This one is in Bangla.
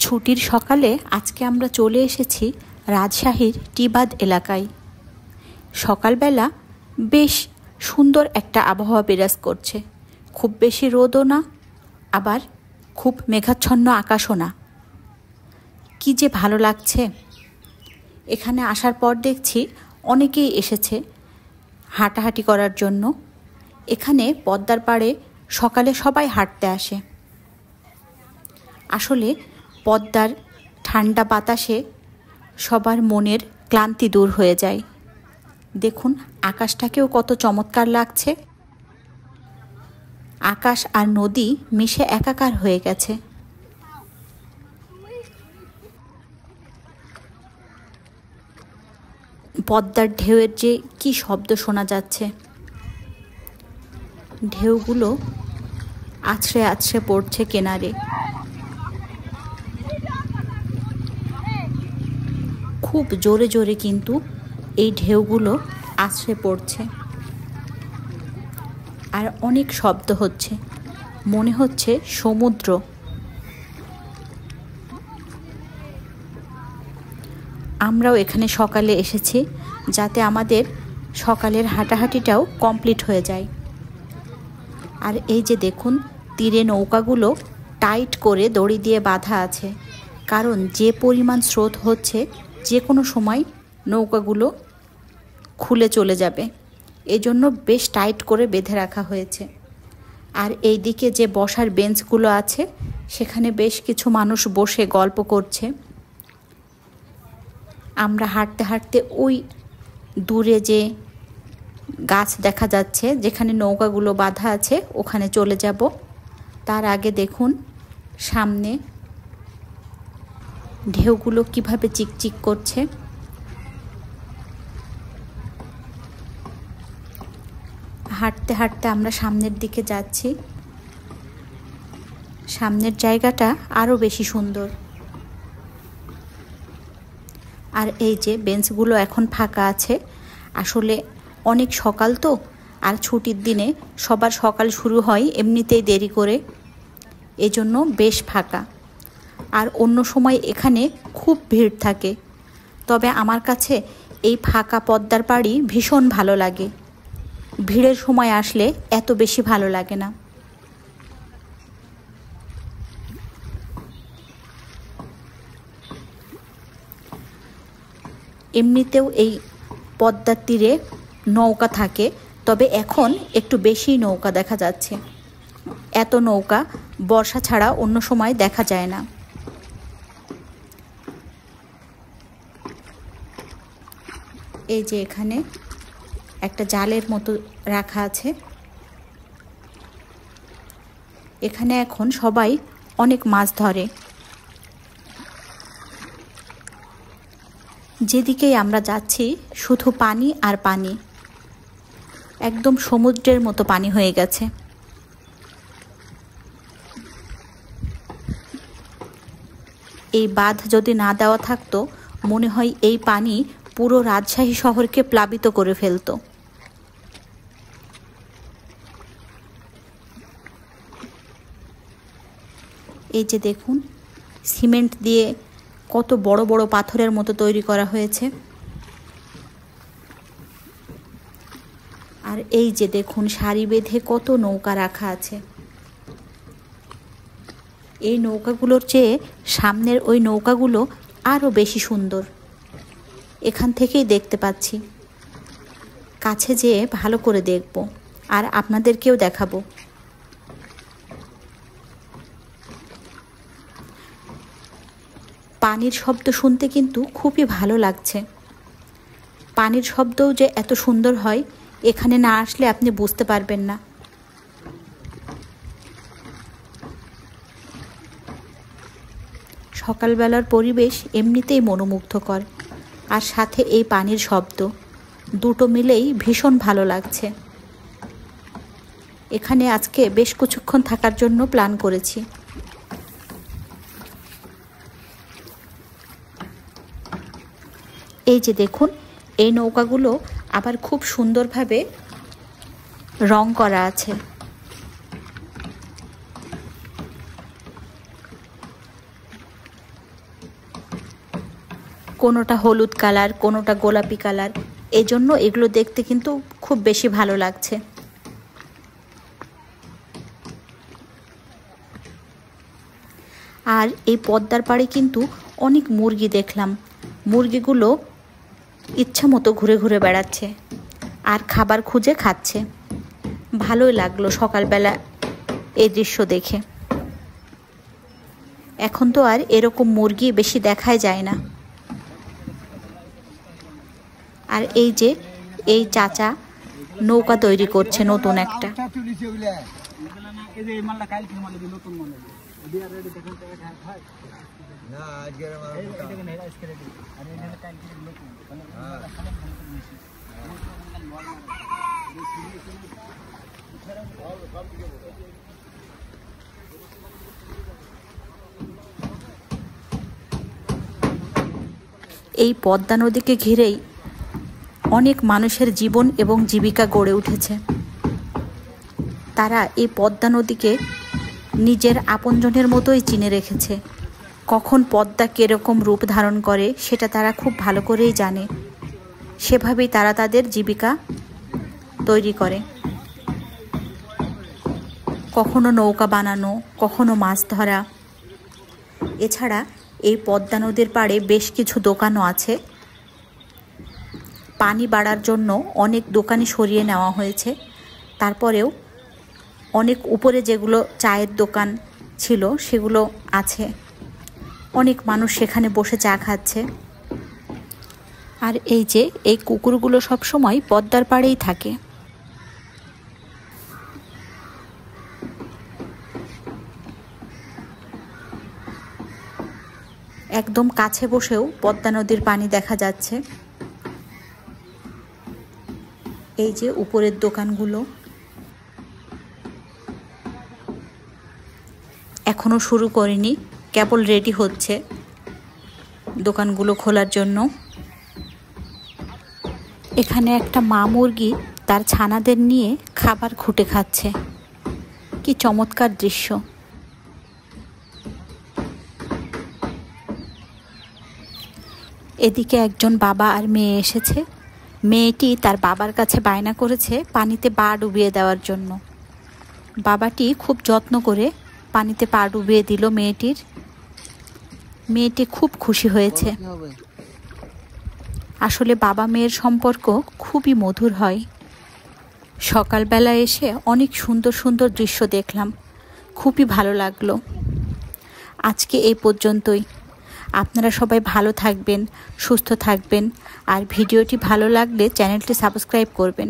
ছুটির সকালে আজকে আমরা চলে এসেছি রাজশাহীর টিবাদ এলাকায়। সকালবেলা বেশ সুন্দর একটা আবহাওয়া বিরাজ করছে, খুব বেশি রোদও না, আবার খুব মেঘাচ্ছন্ন আকাশও না। কি যে ভালো লাগছে। এখানে আসার পর দেখছি অনেকেই এসেছে হাঁটাহাঁটি করার জন্য। এখানে পদ্মার পাড়ে সকালে সবাই হাঁটতে আসে। আসলে পদ্মার ঠান্ডা বাতাসে সবার মনের ক্লান্তি দূর হয়ে যায়। দেখুন আকাশটাকেও কত চমৎকার লাগছে। আকাশ আর নদী মিশে একাকার হয়ে গেছে। পদ্মার ঢেউয়ের যে কি শব্দ শোনা যাচ্ছে, ঢেউগুলো আছড়ে আছড়ে পড়ছে কিনারে। খুব জোরে জোরে কিন্তু এই ঢেউগুলো আছড়ে পড়ছে আর অনেক শব্দ হচ্ছে, মনে হচ্ছে সমুদ্র। আমরাও এখানে সকালে এসেছি যাতে আমাদের সকালের হাঁটাহাঁটিটাও কমপ্লিট হয়ে যায়। আর এই যে দেখুন তীরে নৌকাগুলো টাইট করে দড়ি দিয়ে বাঁধা আছে, কারণ যে পরিমাণ স্রোত হচ্ছে যে কোনো সময় নৌকাগুলো খুলে চলে যাবে, এজন্য বেশ টাইট করে বেঁধে রাখা হয়েছে। আর এই দিকে যে বসার বেঞ্চগুলো আছে সেখানে বেশ কিছু মানুষ বসে গল্প করছে। আমরা হাঁটতে হাঁটতে ওই দূরে যে গাছ দেখা যাচ্ছে যেখানে নৌকাগুলো বাঁধা আছে ওখানে চলে যাব। তার আগে দেখুন সামনে ঢেউগুলো কিভাবে চিকচিক করছে। হাঁটতে হাঁটতে আমরা সামনের দিকে যাচ্ছি। সামনের জায়গাটা আরো বেশি সুন্দর। আর এই যে বেঞ্চগুলো এখন ফাঁকা আছে। আসলে অনেক সকাল তো, আর ছুটির দিনে সবার সকাল শুরু হয় এমনিতেই দেরি করে, এজন্য বেশ ফাঁকা। আর অন্য সময় এখানে খুব ভিড় থাকে, তবে আমার কাছে এই ফাঁকা পদ্মার পাড়ই ভীষণ ভালো লাগে। ভিড়ের সময় আসলে এত বেশি ভালো লাগে না। এমনিতেও এই পদ্মার তীরে নৌকা থাকে, তবে এখন একটু বেশি নৌকা দেখা যাচ্ছে। এত নৌকা বর্ষা ছাড়া অন্য সময় দেখা যায় না। এই যে এখানে একটা জালের মতো রাখা আছে। এখানে এখন সবাই অনেক মাছ ধরে। যেদিকেই আমরা যাচ্ছি শুধু পানি আর পানি, একদম সমুদ্রের মতো পানি হয়ে গেছে। এই বাঁধ যদি না দেওয়া থাকতো মনে হয় এই পানি পুরো রাজশাহী শহরকে প্লাবিত করে ফেলতো। এই যে দেখুন সিমেন্ট দিয়ে কত বড় বড় পাথরের মতো তৈরি করা হয়েছে। আর এই যে দেখুন সারি বেঁধে কত নৌকা রাখা আছে। এই নৌকাগুলোর চেয়ে সামনের ওই নৌকাগুলো আরো বেশি সুন্দর। এখান থেকেই দেখতে পাচ্ছি, কাছে যেয়ে ভালো করে দেখব আর আপনাদেরকেও দেখাবো। পানির শব্দ শুনতে কিন্তু খুবই ভালো লাগছে। পানির শব্দও যে এত সুন্দর হয় এখানে না আসলে আপনি বুঝতে পারবেন না। সকালবেলার পরিবেশ এমনিতেই মনোমুগ্ধকর, আর সাথে এই পানির শব্দ, দুটো মিলেই ভীষণ ভালো লাগছে। এখানে আজকে বেশ কিছুক্ষণ থাকার জন্য প্ল্যান করেছি। এই যে দেখুন এই নৌকাগুলো আবার খুব সুন্দরভাবে রং করা আছে। কোনোটা হলুদ কালার, কোনোটা গোলাপি কালার, এজন্য এগুলো দেখতে কিন্তু খুব বেশি ভালো লাগছে। আর এই পদ্মার পাড়ে কিন্তু অনেক মুরগি দেখলাম। মুরগিগুলো ইচ্ছা মতো ঘুরে ঘুরে বেড়াচ্ছে আর খাবার খুঁজে খাচ্ছে। ভালোই লাগলো সকালবেলা এই দৃশ্য দেখে। এখন তো আর এরকম মুরগি বেশি দেখাই যায় না। আর এই যে এই চাচা নৌকা তৈরি করছে নতুন একটা। এই পদ্মা নদীকে ঘিরেই অনেক মানুষের জীবন এবং জীবিকা গড়ে উঠেছে। তারা এই পদ্মা নদীকে নিজের আপনজনের মতোই চিনে রেখেছে। কখন পদ্মা কীরকম রূপ ধারণ করে সেটা তারা খুব ভালো করেই জানে। সেভাবেই তারা তাদের জীবিকা তৈরি করে। কখনো নৌকা বানানো, কখনো মাছ ধরা। এছাড়া এই পদ্মা নদীর পাড়ে বেশ কিছু দোকানও আছে। পানি বাড়ার জন্য অনেক দোকানই সরিয়ে নেওয়া হয়েছে। তারপরেও অনেক উপরে যেগুলো চায়ের দোকান ছিল সেগুলো আছে। অনেক মানুষ সেখানে বসে চা খাচ্ছে। আর এই যে এই কুকুরগুলো সব সময় পদ্মার পাড়েই থাকে। একদম কাছে বসেও পদ্মা নদীর পানি দেখা যাচ্ছে। এই যে উপরের দোকানগুলো এখনো শুরু করেনি, কেবল রেডি হচ্ছে দোকানগুলো খোলার জন্য। এখানে একটা মা মুরগি তার ছানাদের নিয়ে খাবার খুঁটে খাচ্ছে। কি চমৎকার দৃশ্য। এদিকে একজন বাবা আর মেয়ে এসেছে। মেয়েটি তার বাবার কাছে বায়না করেছে পানিতে পা ডুবিয়ে দেওয়ার জন্য। বাবাটি খুব যত্ন করে পানিতে পা ডুবিয়ে দিল মেয়েটির। মেয়েটি খুব খুশি হয়েছে। আসলে বাবা মেয়ের সম্পর্ক খুবই মধুর হয়। সকালবেলা এসে অনেক সুন্দর সুন্দর দৃশ্য দেখলাম, খুবই ভালো লাগলো। আজকে এই পর্যন্তই। আপনারা সবাই ভালো থাকবেন, সুস্থ থাকবেন। আর ভিডিওটি ভালো লাগলে চ্যানেলটি সাবস্ক্রাইব করবেন।